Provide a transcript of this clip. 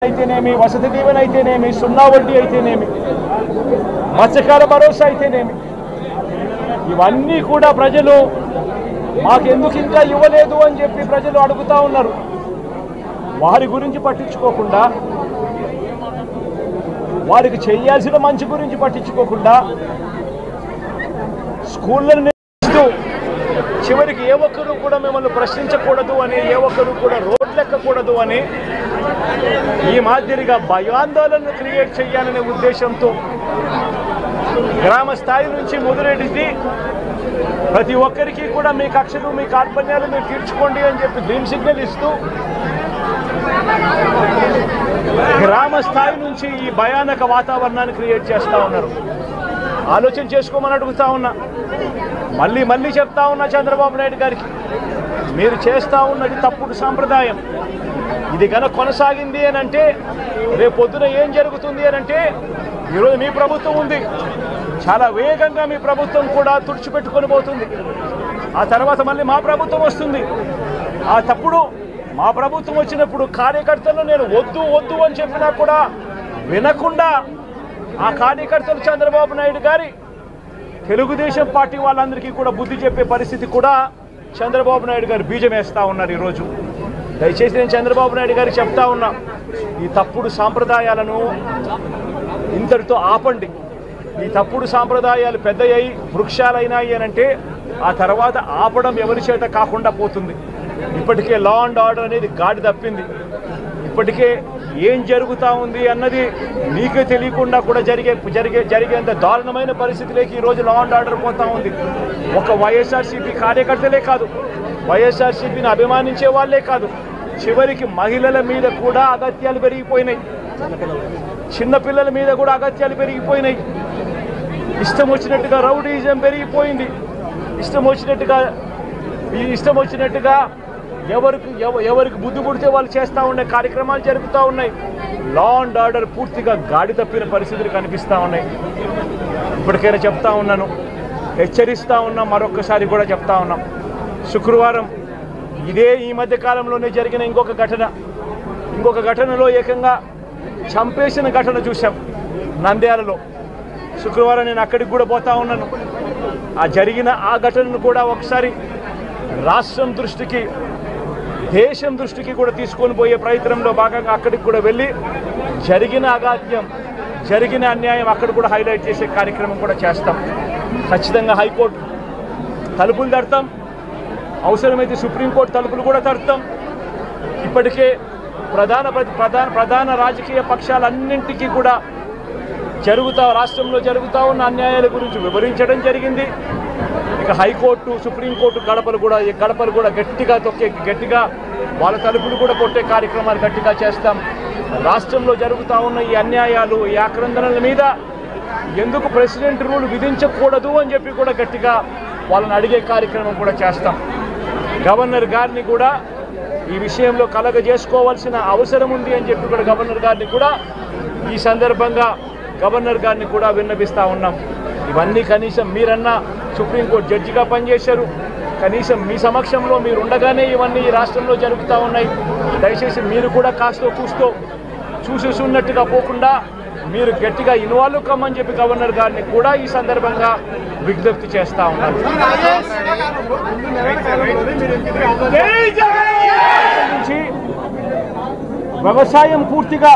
అయితేనేమి, వసతి దీవెన అయితేనేమి, సున్నా వడ్డీ అయితేనేమి, మత్స్యకార భరోసా అయితేనేమి, ఇవన్నీ కూడా ప్రజలు మాకెందుకు ఇంకా ఇవ్వలేదు అని చెప్పి ప్రజలు అడుగుతా ఉన్నారు. వారి గురించి పట్టించుకోకుండా, వారికి చేయాల్సిన మంచి గురించి పట్టించుకోకుండా, స్కూళ్ళను నిర్మిస్తూ చివరికి ఏ ఒక్కరు కూడా మిమ్మల్ని ప్రశ్నించకూడదు అని, ఏ ఒక్కరు కూడా రోడ్లెక్కకూడదు అని ఈ మాదిరిగా భయాందోళనను క్రియేట్ చేయాలనే ఉద్దేశంతో గ్రామ స్థాయి నుంచి మొదలెట్టి ప్రతి ఒక్కరికి కూడా మీ కక్షలు, మీ కార్పణ్యాలు మీరు తీర్చుకోండి అని చెప్పి గ్రీన్ సిగ్నల్ ఇస్తూ గ్రామ స్థాయి నుంచి ఈ భయానక వాతావరణాన్ని క్రియేట్ చేస్తూ ఉన్నారు. ఆలోచన చేసుకోమని అడుగుతా ఉన్నా. మళ్ళీ చెప్తా ఉన్నా చంద్రబాబు నాయుడు గారికి, మీరు చేస్తూ ఉన్నది తప్పుడు సాంప్రదాయం. ఇది కనుక కొనసాగింది అని అంటే రేపు పొద్దున ఏం జరుగుతుంది అని అంటే, ఈరోజు మీ ప్రభుత్వం ఉంది, చాలా వేగంగా మీ ప్రభుత్వం కూడా తుడిచిపెట్టుకొని పోతుంది. ఆ తర్వాత మళ్ళీ మా ప్రభుత్వం వస్తుంది. ఆ తప్పుడు మా ప్రభుత్వం వచ్చినప్పుడు కార్యకర్తలను నేను వద్దు అని చెప్పినా కూడా వినకుండా ఆ కార్యకర్తలు చంద్రబాబు నాయుడు గారి తెలుగుదేశం పార్టీ వాళ్ళందరికీ కూడా బుద్ధి చెప్పే పరిస్థితి కూడా చంద్రబాబు నాయుడు గారు బీజం వేస్తూ ఉన్నారు. ఈరోజు దయచేసి నేను చంద్రబాబు నాయుడు గారికి చెప్తా ఉన్నా, ఈ తప్పుడు సాంప్రదాయాలను ఇంతటితో ఆపండి. ఈ తప్పుడు సాంప్రదాయాలు పెద్దయ్యాయి, వృక్షాలైనాయి అని అంటే ఆ తర్వాత ఆపడం ఎవరి చేత కాకుండా పోతుంది. ఇప్పటికే లా అండ్ ఆర్డర్ అనేది గాడి తప్పింది. ఇప్పటికే ఏం జరుగుతూ ఉంది అన్నది మీకే తెలియకుండా కూడా జరిగేంత దారుణమైన పరిస్థితిలోకి ఈరోజు లా అండ్ ఆర్డర్ పోతూ ఉంది. ఒక వైఎస్ఆర్సీపీ కార్యకర్తలే కాదు, వైఎస్ఆర్సీపీని అభిమానించే వాళ్ళే కాదు, చివరికి మహిళల మీద కూడా అగత్యాలు పెరిగిపోయినాయి, చిన్నపిల్లల మీద కూడా అగత్యాలు పెరిగిపోయినాయి. ఇష్టం వచ్చినట్టుగా రౌడీజం పెరిగిపోయింది. ఇష్టం వచ్చినట్టుగా ఎవరికి బుద్ధి పుడితే వాళ్ళు చేస్తూ ఉండే కార్యక్రమాలు జరుగుతూ ఉన్నాయి. లా అండ్ ఆర్డర్ పూర్తిగా గాడి తప్పిన పరిస్థితులు కనిపిస్తూ ఉన్నాయి. ఇప్పటికైనా చెప్తా ఉన్నాను, హెచ్చరిస్తూ ఉన్నాం, మరొక్కసారి కూడా చెప్తా ఉన్నాం. శుక్రవారం ఈ మధ్య కాలంలోనే జరిగిన ఇంకొక ఘటనలో ఏకంగా చంపేసిన ఘటన చూసాం నంద్యాలలో. శుక్రవారం నేను అక్కడికి కూడా పోతా ఉన్నాను. ఆ ఘటనను కూడా ఒకసారి రాష్ట్రం దృష్టికి, దేశం దృష్టికి కూడా తీసుకొని పోయే ప్రయత్నంలో భాగంగా అక్కడికి కూడా వెళ్ళి జరిగిన అగాత్యం, జరిగిన అన్యాయం అక్కడ కూడా హైలైట్ చేసే కార్యక్రమం కూడా చేస్తాం. ఖచ్చితంగా హైకోర్టు తలుపులు తడతాం, అవసరమైతే సుప్రీంకోర్టు తలుపులు కూడా తడతాం. ఇప్పటికే ప్రధాన రాజకీయ పక్షాలన్నింటికీ కూడా రాష్ట్రంలో జరుగుతూ ఉన్న అన్యాయాల గురించి వివరించడం జరిగింది. ఇక హైకోర్టు, సుప్రీంకోర్టు గడపలు కూడా గట్టిగా వాళ్ళ తలుపులు కూడా కొట్టే కార్యక్రమాలు గట్టిగా చేస్తాం. రాష్ట్రంలో జరుగుతూ ఉన్న ఈ అన్యాయాలు, ఈ ఆక్రందనల మీద ఎందుకు ప్రెసిడెంట్ రూల్ విధించకూడదు అని చెప్పి కూడా గట్టిగా వాళ్ళని అడిగే కార్యక్రమం కూడా చేస్తాం. గవర్నర్ గారిని కూడా ఈ విషయంలో కలగజేసుకోవాల్సిన అవసరం ఉంది అని చెప్పి కూడా గవర్నర్ గారిని కూడా ఈ సందర్భంగా విన్నపిస్తూ ఉన్నాం. ఇవన్నీ కనీసం మీరన్నా సుప్రీంకోర్టు జడ్జిగా పనిచేశారు, కనీసం మీ సమక్షంలో మీరు ఉండగానే ఇవన్నీ ఈ రాష్ట్రంలో జరుగుతూ ఉన్నాయి. దయచేసి మీరు కూడా కాస్తో కూస్తో చూసేసున్నట్టుగా పోకుండా మీరు గట్టిగా ఇన్వాల్వ్ కమ్మని చెప్పి గవర్నర్ గారిని కూడా ఈ సందర్భంగా విజ్ఞప్తి చేస్తూ ఉన్నారు. వ్యవసాయం పూర్తిగా